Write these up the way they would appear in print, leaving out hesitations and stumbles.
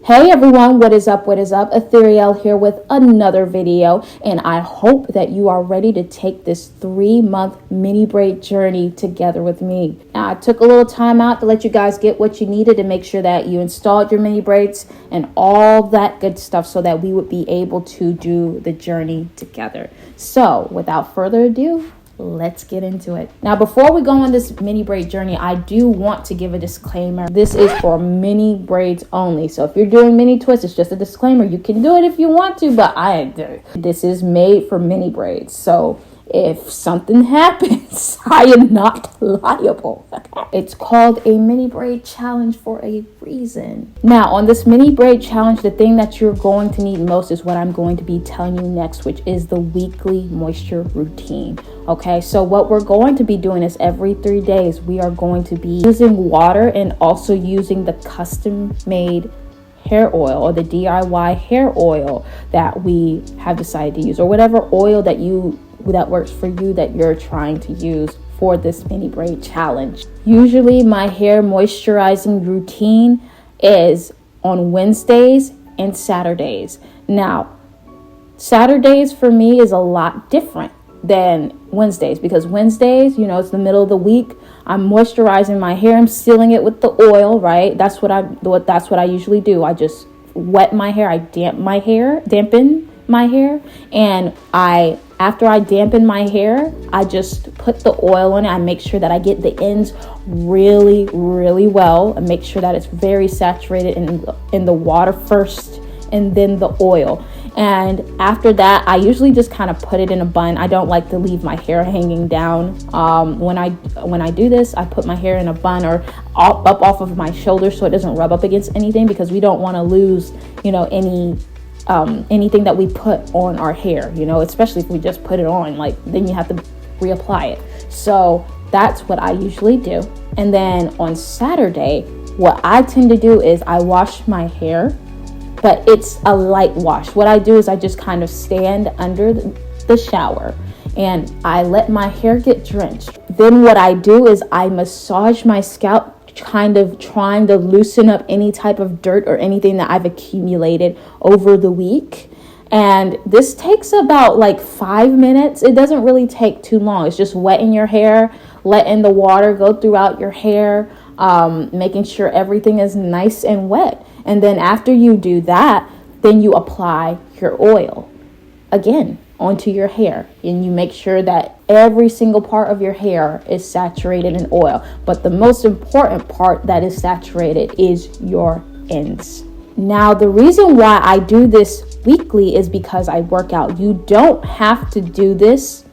Hey everyone, what is up? What is up? Ethereal here with another video, and I hope that you are ready to take this 3-month mini braid journey together with me. Now, I took a little time out to let you guys get what you needed to make sure that you installed your mini braids and all that good stuff so that we would be able to do the journey together. So without further ado, let's get into it. Now, before we go on this mini braid journey, I do want to give a disclaimer. This is for mini braids only. So if you're doing mini twists, it's just a disclaimer. You can do it if you want to, but I do. This is made for mini braids. So if something happens, I am not liable. It's called a mini braid challenge for a reason. Now, on this mini braid challenge, the thing that you're going to need most is what I'm going to be telling you next, which is the weekly moisture routine. Okay, so what we're going to be doing is every 3 days, we are going to be using water and also using the custom made hair oil or the DIY hair oil that we have decided to use, or whatever oil that works for you that you're trying to use for this mini braid challenge. Usually my hair moisturizing routine is on Wednesdays and Saturdays. Now, Saturdays for me is a lot different than Wednesdays, because Wednesdays, it's the middle of the week. I'm moisturizing my hair. I'm sealing it with the oil, right? That's what I usually do. I just wet my hair. I dampen my hair, and after I dampen my hair, I just put the oil on it. I make sure that I get the ends really, really well, and make sure that it's very saturated in the water first and then the oil. And after that, I usually just kind of put it in a bun. I don't like to leave my hair hanging down. When I do this, I put my hair in a bun or up off of my shoulders so it doesn't rub up against anything, because we don't want to lose, anything that we put on our hair, especially if we just put it on, then you have to reapply it. So that's what I usually do. And then on Saturday, what I tend to do is I wash my hair, but it's a light wash. What I do is I just kind of stand under the shower and I let my hair get drenched. Then what I do is I massage my scalp, kind of trying to loosen up any type of dirt or anything that I've accumulated over the week. And this takes about 5 minutes. It doesn't really take too long. It's just wetting your hair, letting the water go throughout your hair, making sure everything is nice and wet. And then after you do that, then you apply your oil again onto your hair, and you make sure that every single part of your hair is saturated in oil. But the most important part that is saturated is your ends. Now, the reason why I do this weekly is because I work out. You don't have to do this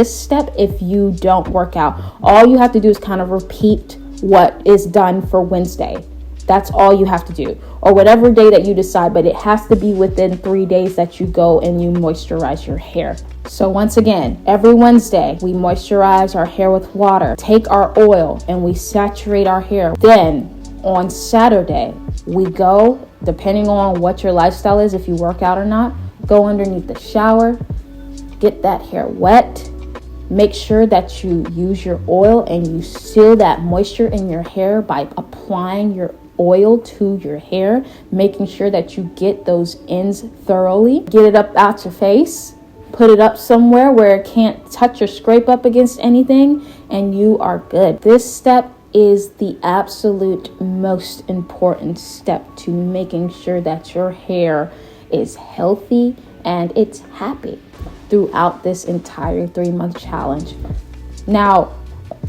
step if you don't work out. All you have to do is kind of repeat what is done for Wednesday. That's all you have to do, or whatever day that you decide, but it has to be within 3 days that you go and you moisturize your hair. So once again, every Wednesday, we moisturize our hair with water, take our oil, and we saturate our hair. Then on Saturday, we go, depending on what your lifestyle is, if you work out or not, go underneath the shower, get that hair wet. Make sure that you use your oil and you seal that moisture in your hair by applying your oil to your hair, making sure that you get those ends thoroughly. Get it up out your face, put it up somewhere where it can't touch or scrape up against anything, and you are good. This step is the absolute most important step to making sure that your hair is healthy and it's happy throughout this entire 3-month challenge. Now,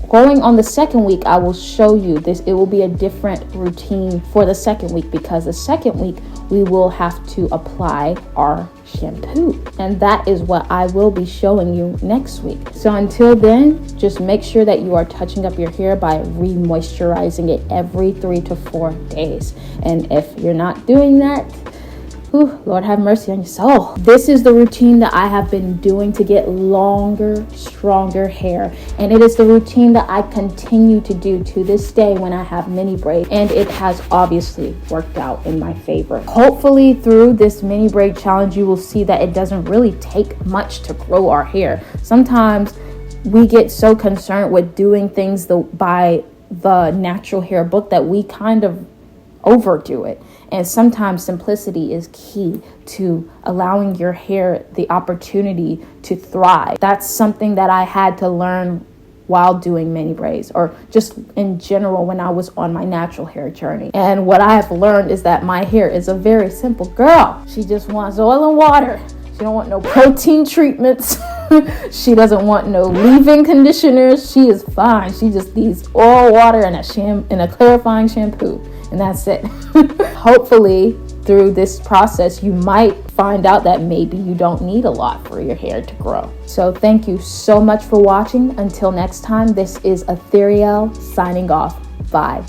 going on the second week, I will show you this. It will be a different routine for the second week, because the second week we will have to apply our shampoo, and that is what I will be showing you next week. So until then, just make sure that you are touching up your hair by re-moisturizing it every 3 to 4 days. And if you're not doing that, Lord have mercy on your soul. This is the routine that I have been doing to get longer, stronger hair. And it is the routine that I continue to do to this day when I have mini braid. And it has obviously worked out in my favor. Hopefully through this mini braid challenge, you will see that it doesn't really take much to grow our hair. Sometimes we get so concerned with doing things by the natural hair book that we kind of overdo it. And sometimes simplicity is key to allowing your hair the opportunity to thrive. That's something that I had to learn while doing mini braids, or just in general when I was on my natural hair journey. And what I have learned is that my hair is a very simple girl. She just wants oil and water. She don't want no protein treatments. She doesn't want no leave-in conditioners. She is fine. She just needs oil, water, and a clarifying shampoo, and that's it. Hopefully, through this process, you might find out that maybe you don't need a lot for your hair to grow. So thank you so much for watching. Until next time, this is Ethereal signing off. Bye.